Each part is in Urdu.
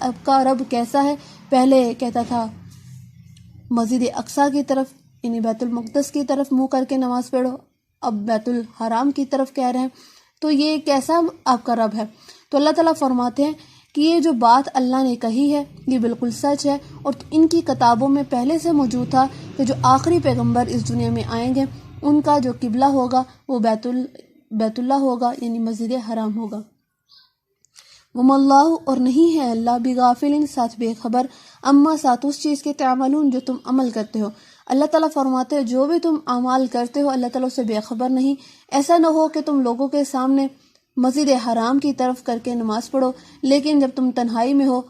اب کا رب کیسا ہے، پہلے کہتا تھا مسجد اقصیٰ کی طرف یعنی بیت المقدس کی طرف منہ کر کے نماز پڑھو، اب بیت الحرام کی طرف کہہ رہے ہیں، تو یہ کیسا آپ کا رب ہے؟ تو اللہ تعالیٰ فرماتے ہیں کہ یہ جو بات اللہ نے کہی ہے یہ بالکل سچ ہے، اور ان کی کتابوں میں پہلے سے موجود تھا کہ جو آخری پیغمبر اس دنیا میں آئیں گے ان کا جو قبلہ ہوگا وہ بیت اللہ ہوگا یعنی مسجد حرام ہوگا۔ وَمَا اللَّهُ، اور نہیں ہے اللہ بِغَافِلٍ ساتھ بے خبر، اما ساتھ اس چیز کے تعملون جو تم عمل کرتے ہو۔ اللہ تعالیٰ فرماتے ہیں جو بھی تم اعمال کرتے ہو اللہ تعالیٰ سے بے خبر نہیں۔ ایسا نہ ہو کہ تم لوگوں کے سامنے مسجد حرام کی طرف کر کے نماز پڑھو، لیکن جب تم تنہائی میں ہو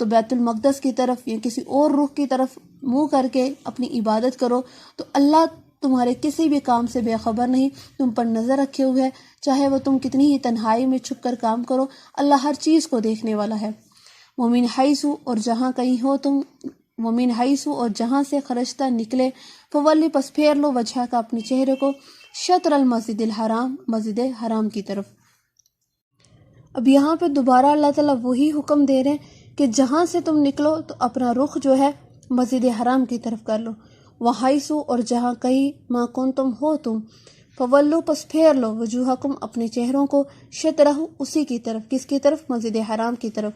تو بیت المقدس کی طرف یا کسی اور رخ کی طرف منہ کر کے اپنی عبادت کرو، تو اللہ تمہارے کسی بھی کام سے بے خبر نہیں، تم پر نظر رکھے ہوئے ہے، چاہے وہ تم کتنی ہی تنہائی میں چھپ کر کام کرو، اللہ ہر چیز کو دیکھنے والا ہے۔ وَمِنْ حَيْثُ، اور جہاں کہیں ہو تم، وَمِنْ حَيْثُ، اور جہاں سے خرجتہ نکلے، فَوَلِّ، پس پھیر لو، وجہ کا اپنے چہرے کو، شطر المسجد الحرام، مسجد حرام کی طرف۔ اب یہاں پہ دوبارہ اللہ تعالیٰ وہی حکم دے رہے ہیں کہ جہاں سے تم نکلو تو اپنا رخ جو ہے مسجد حرام کی طرف کر لو، وَحَيْثُ، اور جہاں کہیں مَا كُنْتُمْ ہو تم، فَوَلُّوا، پس پھیر لو، وجوہکم، اپنے چہروں کو، شطرہ، اسی کی طرف، کس کی طرف؟ مسجد حرام کی طرف۔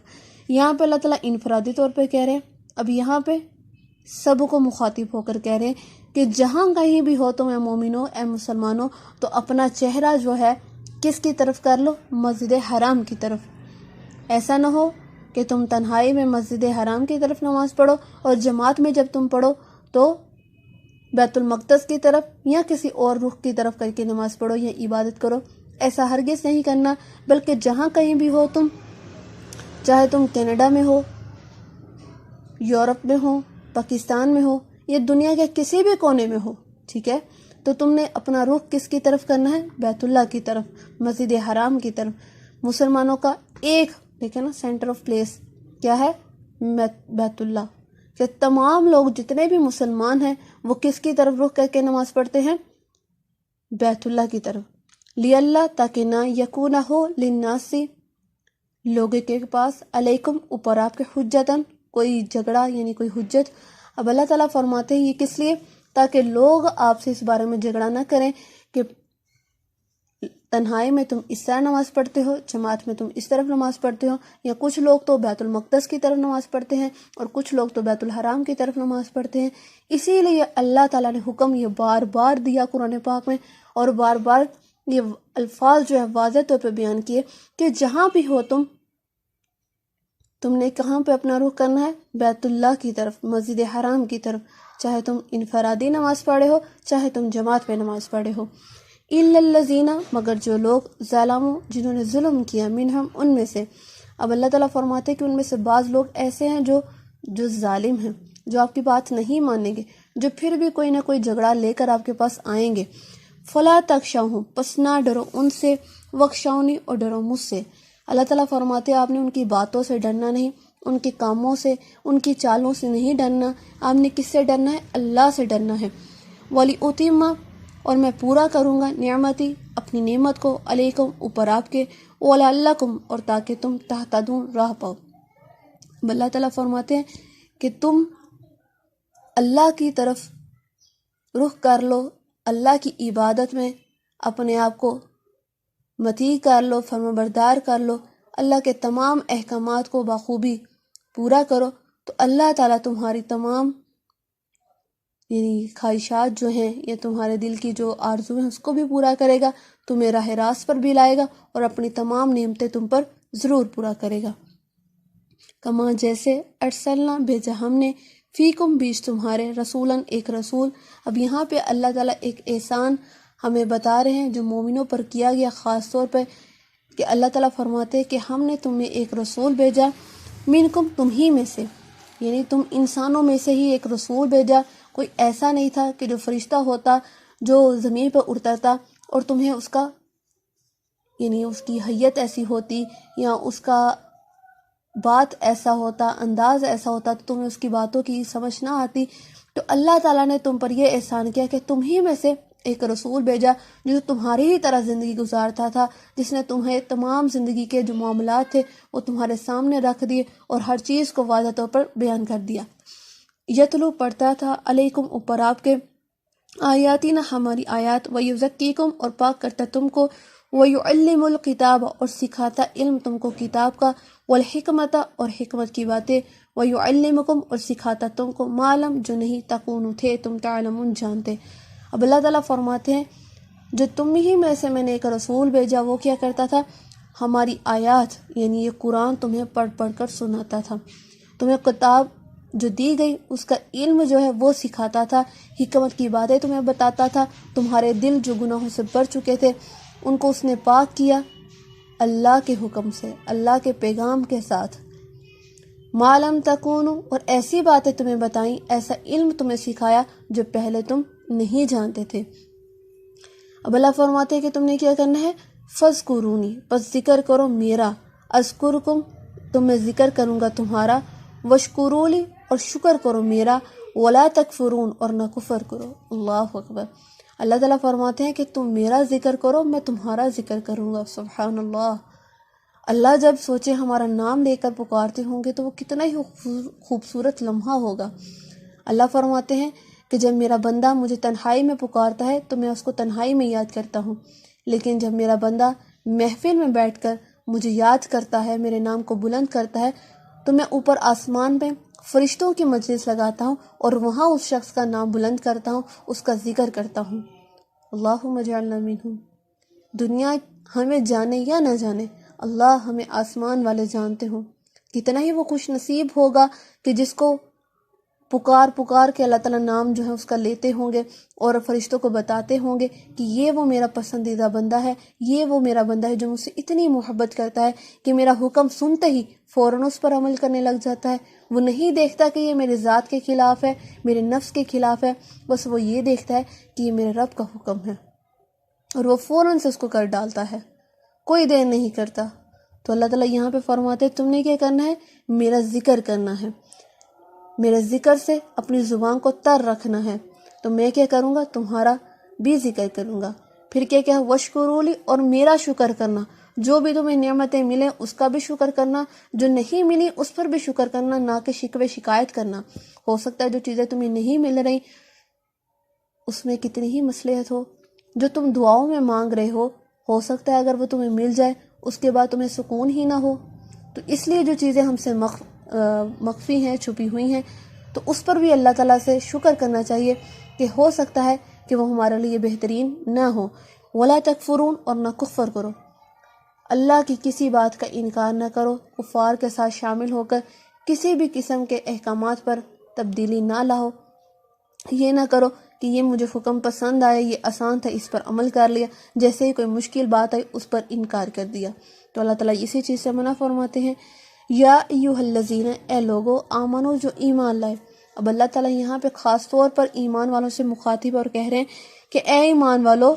یہاں پہ اللہ تعالیٰ انفرادی طور پہ کہہ رہے ہیں، اب یہاں پہ سب کو مخاطب ہو کر کہہ رہے ہیں کہ جہاں کہیں بھی ہو تم اے مومنو، اے مسلمانوں، تو اپنا چہرہ جو ہے کس کی طرف کر لو؟ مسجد حرام کی طرف۔ ایسا نہ ہو کہ تم تنہائی میں مسجد حرام کی طرف نماز پڑھو اور جماعت میں جب تم پڑھو تو بیت المقدس کی طرف یا کسی اور رخ کی طرف کر کے نماز پڑھو یا عبادت کرو، ایسا ہرگز نہیں کرنا، بلکہ جہاں کہیں بھی ہو تم، چاہے تم کینیڈا میں ہو، یورپ میں ہو، پاکستان میں ہو یا دنیا کے کسی بھی کونے میں ہو، ٹھیک ہے، تو تم نے اپنا رخ کس کی طرف کرنا ہے؟ بیت اللہ کی طرف، مسجد حرام کی طرف۔ مسلمانوں کا ایک دیکھیں نا سینٹر آف پلیس کیا ہے؟ بیت اللہ، کہ تمام لوگ جتنے بھی مسلمان ہیں وہ کس کی طرف رخ کر کے نماز پڑھتے ہیں؟ بیت اللہ کی طرف۔ لِأَلَّا، تاکہ نہ یکونہ ہو، للناس، لوگوں کے پاس، علیکم، اوپر آپ کے، حجتاً، کوئی جھگڑا یعنی کوئی حجت۔ اب اللہ تعالیٰ فرماتے ہیں یہ کس لیے؟ تاکہ لوگ آپ سے اس بارے میں جھگڑا نہ کریں کہ تنہائی میں تم اس طرح نماز پڑھتے ہو، جماعت میں تم اس طرف نماز پڑھتے ہو، یا کچھ لوگ تو بیت المقدس کی طرف نماز پڑھتے ہیں اور کچھ لوگ تو بیت الحرام کی طرف نماز پڑھتے ہیں۔ اسی لیے اللہ تعالیٰ نے حکم یہ بار بار دیا قرآن پاک میں، اور بار بار یہ الفاظ جو ہے واضح طور پہ بیان کیے کہ جہاں بھی ہو تم نے کہاں پہ اپنا رخ کرنا ہے؟ بیت اللہ کی طرف، مسجد حرام کی طرف، چاہے تم انفرادی نماز پڑھے ہو چاہے تم جماعت میں نماز پڑھے ہو۔ اِلَّا الَّذِينَ، مگر جو لوگ، ظَلَمُوا، جنہوں نے ظلم کیا، منہم، ان میں سے۔ اب اللہ تعالیٰ فرماتے ہیں کہ ان میں سے بعض لوگ ایسے ہیں جو ظالم ہیں، جو آپ کی بات نہیں مانیں گے، جو پھر بھی کوئی نہ کوئی جھگڑا لے کر آپ کے پاس آئیں گے۔ فَلَا تَخْشَوْهُمْ، پس نہ ڈرو ان سے، وَاخْشَوْنِی، اور ڈرو مجھ سے۔ اللہ تعالیٰ فرماتے ہیں آپ نے ان کی باتوں سے ڈرنا نہیں، ان کے کاموں سے، ان کی چالوں سے نہیں ڈرنا، آپ نے کس سے ڈرنا ہے؟ اللہ سے ڈرنا ہے۔ وَلِأُتِمَّ، اور میں پورا کروں گا، نعمتی، اپنی نعمت کو، علیکم، اوپر آپ کے، وَلَعَلَّکُمْ، اور تاکہ تم تہتدون، راہ پاؤ۔ اللہ تعالیٰ فرماتے ہیں کہ تم اللہ کی طرف رخ کر لو، اللہ کی عبادت میں اپنے آپ کو مطیع کر لو، فرمانبردار کر لو، اللہ کے تمام احکامات کو بخوبی پورا کرو، تو اللہ تعالیٰ تمہاری تمام یعنی خواہشات جو ہیں یا تمہارے دل کی جو آرزو ہیں اس کو بھی پورا کرے گا، تمہیں راہ راست پر بھی لائے گا اور اپنی تمام نعمتیں تم پر ضرور پورا کرے گا۔ کما، جیسے، ارسلنا، بھیجا ہم نے، فیکم، بیچ تمہارے، رسولاً، ایک رسول۔ اب یہاں پہ اللہ تعالیٰ ایک احسان ہمیں بتا رہے ہیں جو مومنوں پر کیا گیا خاص طور پہ، کہ اللہ تعالیٰ فرماتے ہیں کہ ہم نے تمہیں ایک رسول بھیجا، منکم، تم ہی میں سے، یعنی تم انسانوں میں سے ہی ایک رسول بھیجا، کوئی ایسا نہیں تھا کہ جو فرشتہ ہوتا جو زمین پر اڑتا تھا اور تمہیں اس کا یعنی اس کی حیت ایسی ہوتی یا اس کا بات ایسا ہوتا، انداز ایسا ہوتا تو تمہیں اس کی باتوں کی سمجھ نہ آتی۔ تو اللہ تعالیٰ نے تم پر یہ احسان کیا کہ تم ہی میں سے ایک رسول بھیجا جو تمہاری ہی طرح زندگی گزارتا تھا، جس نے تمہیں تمام زندگی کے جو معاملات تھے وہ تمہارے سامنے رکھ دیے اور ہر چیز کو واضح طور پر بیان کر دیا۔ یتلو پڑھتا تھا علیکم اوپر آپ کے، آیاتنا ہماری آیات، ویزکیکم اور پاک کرتا تم کو، ویعلم الکتاب اور سکھاتا علم تم کو کتاب کا، والحکمت اور حکمت کی باتیں، ویعلمکم اور سکھاتا تم کو معلم جو نہیں تکونو تھے تم تعلمون جانتے۔ اب اللہ تعالیٰ فرماتے ہیں جو تم ہی میں سے میں نے ایک رسول بھیجا وہ کیا کرتا تھا، ہماری آیات یعنی یہ قرآن تمہیں پڑھ پڑھ کر سناتا تھا، تمہیں کتاب جو دی گئی اس کا علم جو ہے وہ سکھاتا تھا، حکمت کی باتیں تمہیں بتاتا تھا، تمہارے دل جو گناہوں سے بھر چکے تھے ان کو اس نے پاک کیا اللہ کے حکم سے، اللہ کے پیغام کے ساتھ۔ معلم تکونو اور ایسی باتیں تمہیں بتائیں، ایسا علم تمہیں سکھایا جو پہلے تم نہیں جانتے تھے۔ اب اللہ فرماتے ہیں کہ تم نے کیا کرنا ہے، فذکرونی بس ذکر کرو میرا، اذکرکم تو میں ذکر کروں گا تمہارا، وشکرولی اور شکر کرو میرا، ولا تکفرون اور نہ کفر کرو۔ اللہ اکبر۔ اللہ تعالیٰ فرماتے ہیں کہ تم میرا ذکر کرو میں تمہارا ذکر کروں گا۔ سبحان اللہ۔ اللہ جب سوچے ہمارا نام لے کر پکارتے ہوں گے تو وہ کتنا ہی خوبصورت لمحہ ہوگا۔ اللہ فرماتے ہیں کہ جب میرا بندہ مجھے تنہائی میں پکارتا ہے تو میں اس کو تنہائی میں یاد کرتا ہوں، لیکن جب میرا بندہ محفل میں بیٹھ کر مجھے یاد کرتا ہے، میرے نام کو بلند کرتا ہے، تو میں اوپر آسمان میں فرشتوں کی مجلس لگاتا ہوں اور وہاں اس شخص کا نام بلند کرتا ہوں، اس کا ذکر کرتا ہوں۔ اللہم اجعلنا منہم۔ دنیا ہمیں جانے یا نہ جانے، اللہ ہمیں آسمان والے جانتے ہوں۔ کتنا ہی وہ خوش نصیب ہوگا کہ جس کو پکار پکار کے اللہ تعالیٰ نام جو ہے اس کا لیتے ہوں گے اور فرشتوں کو بتاتے ہوں گے کہ یہ وہ میرا پسندیدہ بندہ ہے، یہ وہ میرا بندہ ہے جو مجھ سے اتنی محبت کرتا ہے کہ میرا حکم سنتے ہی فوراً اس پر عمل کرنے لگ جاتا ہے۔ وہ نہیں دیکھتا کہ یہ میرے ذات کے خلاف ہے، میرے نفس کے خلاف ہے، بس وہ یہ دیکھتا ہے کہ یہ میرے رب کا حکم ہے اور وہ فوراً سے اس کو کر ڈالتا ہے، کوئی دیر نہیں کرتا۔ تو اللہ تعالیٰ یہاں پہ فرماتے تم نے کیا کرنا ہے، میرا ذکر کرنا ہے، میرے ذکر سے اپنی زبان کو تر رکھنا ہے، تو میں کیا کروں گا، تمہارا بھی ذکر کروں گا۔ پھر کیا وشکرولی اور میرا شکر کرنا، جو بھی تمہیں نعمتیں ملیں اس کا بھی شکر کرنا، جو نہیں ملی اس پر بھی شکر کرنا، نہ کہ شکوے شکایت کرنا۔ ہو سکتا ہے جو چیزیں تمہیں نہیں مل رہی اس میں کتنی ہی مصلحت ہو، جو تم دعاؤں میں مانگ رہے ہو سکتا ہے اگر وہ تمہیں مل جائے اس کے بعد تمہیں سکون ہی نہ ہو۔ تو اس لیے جو چیزیں ہم سے مخفی ہیں، چھپی ہوئی ہیں، تو اس پر بھی اللہ تعالیٰ سے شکر کرنا چاہیے کہ ہو سکتا ہے کہ وہ ہمارے لیے بہترین نہ ہو۔ ولا تکفرون اور نہ کفر کرو، اللہ کی کسی بات کا انکار نہ کرو، کفار کے ساتھ شامل ہو کر کسی بھی قسم کے احکامات پر تبدیلی نہ لاؤ۔ یہ نہ کرو کہ یہ مجھے حکم پسند آیا، یہ آسان تھا اس پر عمل کر لیا، جیسے ہی کوئی مشکل بات آئی اس پر انکار کر دیا۔ تو اللہ تعالیٰ اسی چیز سے منع فرماتے ہیں، یا ایھا الذین، اے لوگو، آمنو جو ایمان لائے۔ اب اللہ تعالیٰ یہاں پہ خاص طور پر ایمان والوں سے مخاطب اور کہہ رہے ہیں کہ اے ایمان والو،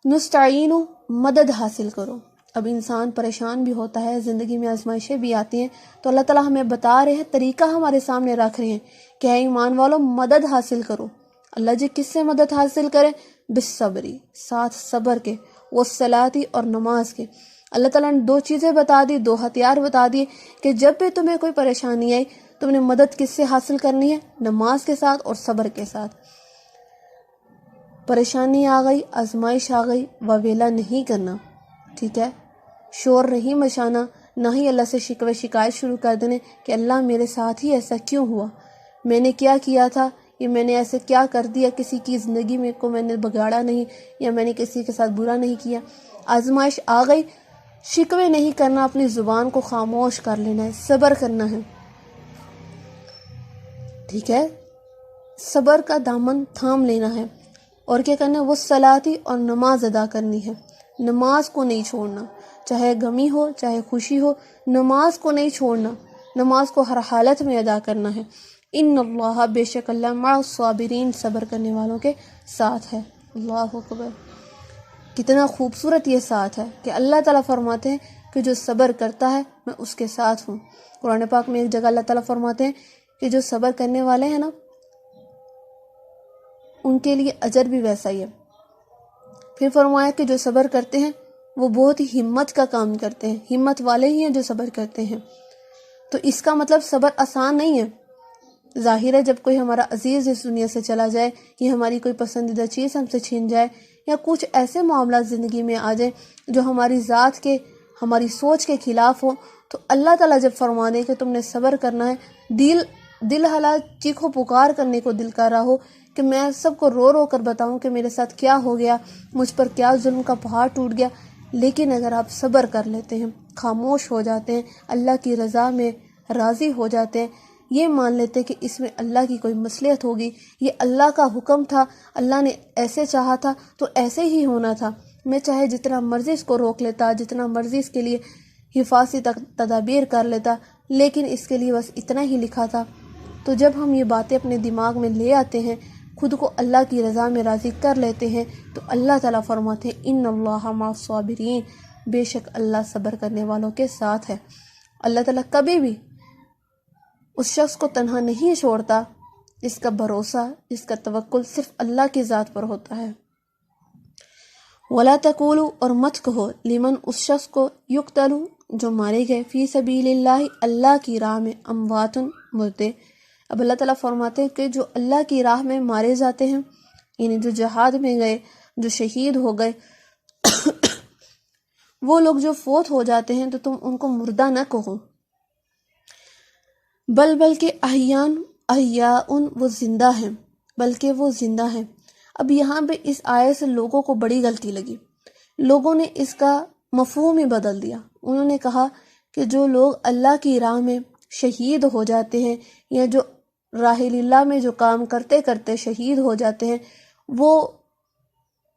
نستعینو، مدد حاصل کرو۔ اب انسان پریشان بھی ہوتا ہے، زندگی میں آزمائشیں بھی آتی ہیں، تو اللہ تعالیٰ ہمیں بتا رہے ہیں، طریقہ ہمارے سامنے رکھ رہے ہیں کہ اے ایمان والو مدد حاصل کرو۔ اللہ جی کس سے مدد حاصل کرے؟ بالصبری، ساتھ صبر کے، والصلاۃ اور نماز کے۔ اللہ تعالیٰ نے دو چیزیں بتا دی، دو ہتھیار بتا دیے کہ جب بھی تمہیں کوئی پریشانی آئی تم نے مدد کس سے حاصل کرنی ہے؟ نماز کے ساتھ اور صبر کے ساتھ۔ پریشانی آ گئی، آزمائش آ گئی، واویلا نہیں کرنا، ٹھیک ہے، شور نہیں مچانا، نہ ہی اللہ سے شکوے شکایت شروع کر دینے کہ اللہ میرے ساتھ ہی ایسا کیوں ہوا، میں نے کیا کیا تھا، یہ میں نے ایسے کیا کر دیا، کسی کی زندگی میں کو میں نے بگاڑا نہیں یا میں نے کسی کے ساتھ برا نہیں کیا۔ آزمائش آ گئی، شکوے نہیں کرنا، اپنی زبان کو خاموش کر لینا ہے، صبر کرنا ہے، ٹھیک ہے، صبر کا دامن تھام لینا ہے، اور کیا کرنا ہے، وہ صلاتی اور نماز ادا کرنی ہے، نماز کو نہیں چھوڑنا، چاہے غمی ہو چاہے خوشی ہو، نماز کو نہیں چھوڑنا، نماز کو ہر حالت میں ادا کرنا ہے۔ ان اللہ، بے شک اللہ، مع الصابرین، صبر کرنے والوں کے ساتھ ہے۔ اللہ اکبر، کتنا خوبصورت یہ ساتھ ہے کہ اللہ تعالیٰ فرماتے ہیں کہ جو صبر کرتا ہے میں اس کے ساتھ ہوں۔ قرآن پاک میں ایک جگہ اللہ تعالیٰ فرماتے ہیں کہ جو صبر کرنے والے ہیں نا ان کے لیے اجر بھی ویسا ہی ہے، پھر فرمایا کہ جو صبر کرتے ہیں وہ بہت ہی ہمت کا کام کرتے ہیں، ہمت والے ہی ہیں جو صبر کرتے ہیں۔ تو اس کا مطلب صبر آسان نہیں ہے۔ ظاہر ہے جب کوئی ہمارا عزیز اس دنیا سے چلا جائے، یا ہماری کوئی پسندیدہ چیز ہم سے چھین جائے، یا کچھ ایسے معاملات زندگی میں آ جائیں جو ہماری ذات کے، ہماری سوچ کے خلاف ہو، تو اللہ تعالیٰ جب فرما دے کہ تم نے صبر کرنا ہے، دل حالات چیخو پکار کرنے کو دل کر رہا ہو کہ میں سب کو رو رو کر بتاؤں کہ میرے ساتھ کیا ہو گیا، مجھ پر کیا ظلم کا پہاڑ ٹوٹ گیا، لیکن اگر آپ صبر کر لیتے ہیں، خاموش ہو جاتے ہیں، اللہ کی رضا میں راضی ہو جاتے ہیں، یہ مان لیتے ہیں کہ اس میں اللہ کی کوئی مصلحت ہوگی، یہ اللہ کا حکم تھا، اللہ نے ایسے چاہا تھا تو ایسے ہی ہونا تھا، میں چاہے جتنا مرضی اس کو روک لیتا، جتنا مرضی اس کے لیے حفاظتی تدابیر کر لیتا، لیکن اس کے لیے بس اتنا ہی لکھا تھا۔ تو جب ہم یہ باتیں اپنے دماغ میں لے آتے ہیں، خود کو اللہ کی رضا میں راضی کر لیتے ہیں، تو اللہ تعالیٰ فرماتے ہیں ان اللہ مع الصابرین، بے شک اللہ صبر کرنے والوں کے ساتھ ہے۔ اللہ تعالیٰ کبھی بھی اس شخص کو تنہا نہیں چھوڑتا جس کا بھروسہ، جس کا توکل صرف اللہ کی ذات پر ہوتا ہے۔ وَلَا تَقُولُوا، اور مت کہو، لمن، اس شخص کو، یقتل، جو مارے گئے، فی سبیل اللہ، اللہ کی راہ میں، اموات، مردے۔ اب اللہ تعالیٰ فرماتے ہیں کہ جو اللہ کی راہ میں مارے جاتے ہیں، یعنی جو جہاد میں گئے، جو شہید ہو گئے، وہ لوگ جو فوت ہو جاتے ہیں تو تم ان کو مردہ نہ کہو، بلکہ احیاء، وہ زندہ ہیں، بلکہ وہ زندہ ہیں۔ اب یہاں پہ اس آیت سے لوگوں کو بڑی غلطی لگی، لوگوں نے اس کا مفہوم ہی بدل دیا۔ انہوں نے کہا کہ جو لوگ اللہ کی راہ میں شہید ہو جاتے ہیں، یا جو راہ اللہ میں جو کام کرتے کرتے شہید ہو جاتے ہیں، وہ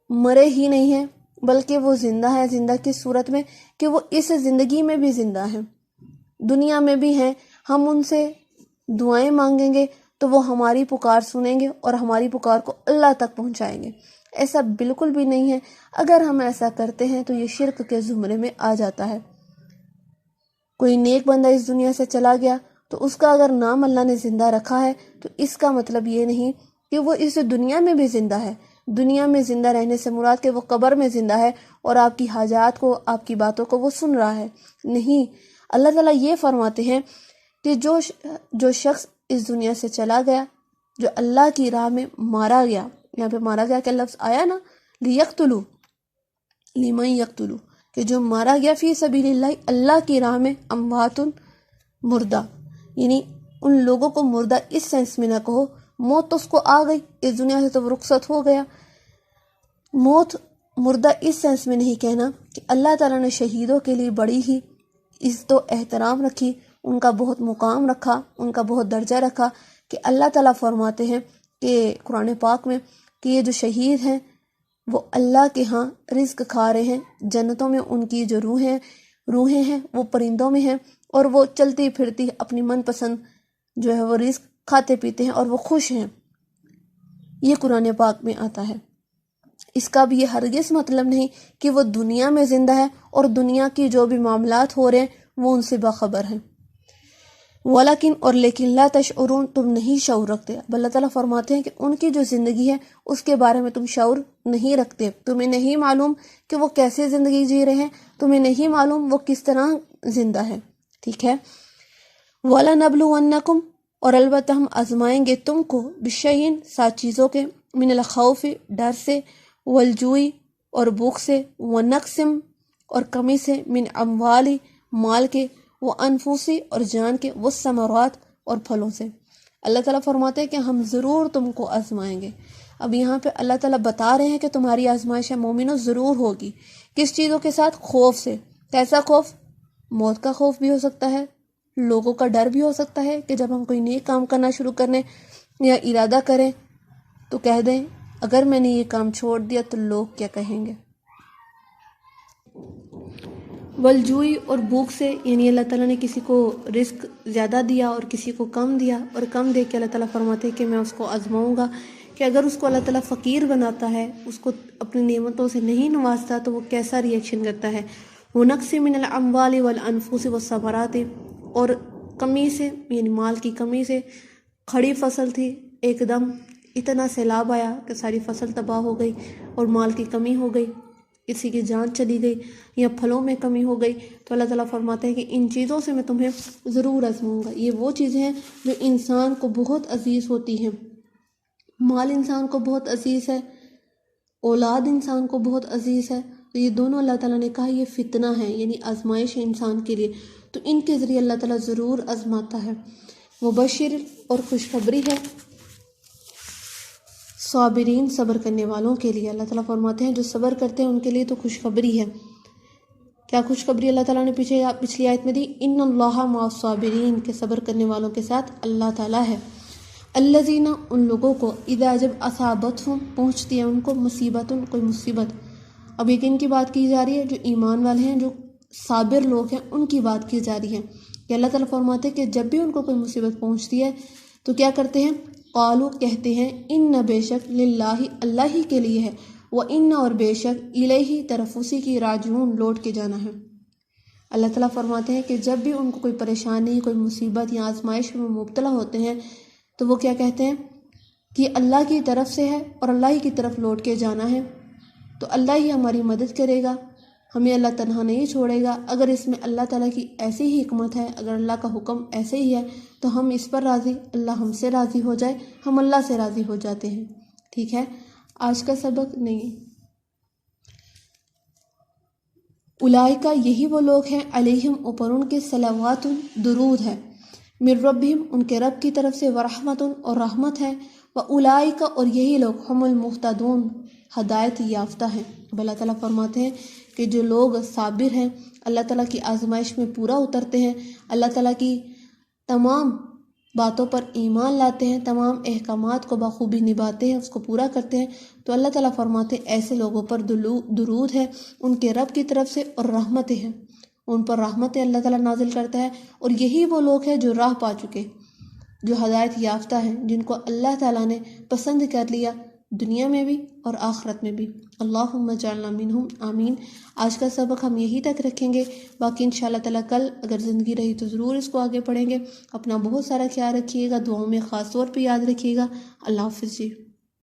مرے ہی نہیں ہیں بلکہ وہ زندہ ہے۔ زندہ کس صورت میں؟ کہ وہ اس زندگی میں بھی زندہ ہیں، دنیا میں بھی ہیں، ہم ان سے دعائیں مانگیں گے تو وہ ہماری پکار سنیں گے اور ہماری پکار کو اللہ تک پہنچائیں گے۔ ایسا بالکل بھی نہیں ہے۔ اگر ہم ایسا کرتے ہیں تو یہ شرک کے زمرے میں آ جاتا ہے۔ کوئی نیک بندہ اس دنیا سے چلا گیا تو اس کا اگر نام اللہ نے زندہ رکھا ہے تو اس کا مطلب یہ نہیں کہ وہ اس دنیا میں بھی زندہ ہے۔ دنیا میں زندہ رہنے سے مراد کہ وہ قبر میں زندہ ہے اور آپ کی حاجات کو، آپ کی باتوں کو وہ سن رہا ہے، نہیں۔ اللہ تعالیٰ یہ فرماتے ہیں کہ جو شخص اس دنیا سے چلا گیا، جو اللہ کی راہ میں مارا گیا، یہاں پہ مارا گیا کا لفظ آیا نا، لیقتلوا، لمن یقتلوا، کہ جو مارا گیا فی سبیل اللہ، اللہ کی راہ میں، اموات، مردہ، یعنی ان لوگوں کو مردہ اس سینس میں نہ کہو، موت تو اس کو آ گئی، اس دنیا سے تو وہ رخصت ہو گیا۔ موت مردہ اس سینس میں نہیں کہنا کہ اللہ تعالیٰ نے شہیدوں کے لیے بڑی ہی عزت و احترام رکھی، ان کا بہت مقام رکھا، ان کا بہت درجہ رکھا، کہ اللہ تعالیٰ فرماتے ہیں کہ قرآن پاک میں کہ یہ جو شہید ہیں وہ اللہ کے ہاں رزق کھا رہے ہیں، جنتوں میں ان کی جو روحیں ہیں وہ پرندوں میں ہیں، اور وہ چلتی پھرتی اپنی من پسند جو ہے وہ رزق کھاتے پیتے ہیں اور وہ خوش ہیں۔ یہ قرآن پاک میں آتا ہے۔ اس کا بھی یہ ہرگز مطلب نہیں کہ وہ دنیا میں زندہ ہے اور دنیا کی جو بھی معاملات ہو رہے ہیں وہ ان سے باخبر ہیں۔ ولیکن، اور لیکن، لا تشعرون، تم نہیں شعور رکھتے۔ اب اللہ تعالیٰ فرماتے ہیں کہ ان کی جو زندگی ہے اس کے بارے میں تم شعور نہیں رکھتے، تمہیں نہیں معلوم کہ وہ کیسے زندگی جی رہے ہیں، تمہیں نہیں معلوم وہ کس طرح زندہ ہے، ٹھیک ہے۔ وَلَنَبْلُوَنَّكُمْ، اور البتہ ہم آزمائیں گے تم کو، بِشَيْءٍ، سات چیزوں کے، من الخوف، ڈر سے، والجوع، اور بھوک سے، ونقص، اور کمی سے، من اموال، مال کے، وانفس، اور جان کے، والثمرات، اور پھلوں سے۔ اللہ تعالیٰ فرماتے ہیں کہ ہم ضرور تم کو آزمائیں گے۔ اب یہاں پہ اللہ تعالیٰ بتا رہے ہیں کہ تمہاری آزمائش مومنوں ضرور ہوگی۔ کس چیزوں کے ساتھ؟ خوف سے۔ کیسا خوف؟ موت کا خوف بھی ہو سکتا ہے، لوگوں کا ڈر بھی ہو سکتا ہے کہ جب ہم کوئی نیک کام کرنا شروع کریں یا ارادہ کریں تو کہہ دیں اگر میں نے یہ کام چھوڑ دیا تو لوگ کیا کہیں گے۔ والجوع، اور بھوک سے، یعنی اللہ تعالیٰ نے کسی کو رزق زیادہ دیا اور کسی کو کم دیا، اور کم دے کے اللہ تعالیٰ فرماتے ہیں کہ میں اس کو آزماؤں گا کہ اگر اس کو اللہ تعالیٰ فقیر بناتا ہے، اس کو اپنی نعمتوں سے نہیں نوازتا تو وہ کیسا ریئیکشن کرتا ہے۔ وَنَقْصٍ مِّنَ الْأَمْوَالِ وَالْأَنفُسِ وَالثَّمَرَاتِ، اور کمی سے، یعنی مال کی کمی سے، کھڑی فصل تھی ایک دم اتنا سیلاب آیا کہ ساری فصل تباہ ہو گئی اور مال کی کمی ہو گئی، کسی کی جان چلی گئی یا پھلوں میں کمی ہو گئی، تو اللہ تعالیٰ فرماتے ہیں کہ ان چیزوں سے میں تمہیں ضرور آزماؤں گا۔ یہ وہ چیزیں ہیں جو انسان کو بہت عزیز ہوتی ہیں۔ مال انسان کو بہت عزیز ہے، اولاد انسان کو بہت عزیز ہے، تو یہ دونوں اللہ تعالیٰ نے کہا یہ فتنہ ہے، یعنی آزمائش ہے انسان کے لیے، تو ان کے ذریعے اللہ تعالیٰ ضرور آزماتا ہے۔ مبشر اور خوشخبری ہے صابرین، صبر کرنے والوں کے لیے۔ اللہ تعالیٰ فرماتے ہیں جو صبر کرتے ہیں ان کے لیے تو خوشخبری ہے۔ کیا خوشخبری اللہ تعالیٰ نے پچھلی آیت میں دی؟ ان اللہ مع الصابرین، کہ صبر کرنے والوں کے ساتھ اللہ تعالیٰ ہے۔ الذین، ان لوگوں کو، اذا، جب اصابتہم، پہنچتی ہے ان کو، مصیبت، کوئی مصیبت۔ اب یہ کن کی بات کی جا رہی ہے؟ جو ایمان والے ہیں، جو صابر لوگ ہیں، ان کی بات کی جا رہی ہے کہ اللہ تعالیٰ فرماتے ہیں کہ جب بھی ان کو کوئی مصیبت پہنچتی ہے تو کیا کرتے ہیں؟ قالو، کہتے ہیں، ان بے شک، للہ، اللہ ہی کے لیے ہے، وان، اور بے شک، الیہ، طرف اسی کی، راجعون، لوٹ کے جانا ہے۔ اللہ تعالیٰ فرماتے ہیں کہ جب بھی ان کو کوئی پریشانی، کوئی مصیبت یا آزمائش میں مبتلا ہوتے ہیں تو وہ کیا کہتے ہیں کہ اللہ کی طرف سے ہے اور اللہ ہی کی طرف لوٹ کے جانا ہے، تو اللہ ہی ہماری مدد کرے گا، ہمیں اللہ تنہا نہیں چھوڑے گا۔ اگر اس میں اللہ تعالیٰ کی ایسی ہی حکمت ہے، اگر اللہ کا حکم ایسے ہی ہے تو ہم اس پر راضی، اللہ ہم سے راضی ہو جائے، ہم اللہ سے راضی ہو جاتے ہیں۔ ٹھیک ہے، آج کا سبق نہیں، اولئک، یہی وہ لوگ ہیں، علیہم، اوپر ان کے، صلوات، درود ہے، من ربہم، ان کے رب کی طرف سے، ورحمت، اور رحمت ہے، واولئک، اور یہی لوگ، ہم المہتدون، ہدایت یافتہ ہیں۔ اب اللہ تعالیٰ فرماتے ہیں کہ جو لوگ صابر ہیں، اللہ تعالیٰ کی آزمائش میں پورا اترتے ہیں، اللہ تعالیٰ کی تمام باتوں پر ایمان لاتے ہیں، تمام احکامات کو بخوبی نبھاتے ہیں، اس کو پورا کرتے ہیں، تو اللہ تعالیٰ فرماتے ہیں ایسے لوگوں پر درود ہے ان کے رب کی طرف سے، اور رحمتیں ہیں، ان پر رحمتیں اللہ تعالیٰ نازل کرتا ہے، اور یہی وہ لوگ ہیں جو راہ پا چکے، جو ہدایت یافتہ ہیں، جن کو اللہ تعالیٰ نے پسند کر لیا، دنیا میں بھی اور آخرت میں بھی۔ اللہم اجعلنا منہم، آمین۔ آج کا سبق ہم یہی تک رکھیں گے، باقی انشاءاللہ تعالیٰ کل اگر زندگی رہی تو ضرور اس کو آگے پڑھیں گے۔ اپنا بہت سارا خیال رکھیے گا، دعاؤں میں خاص طور پہ یاد رکھیے گا۔ اللہ حافظ جی۔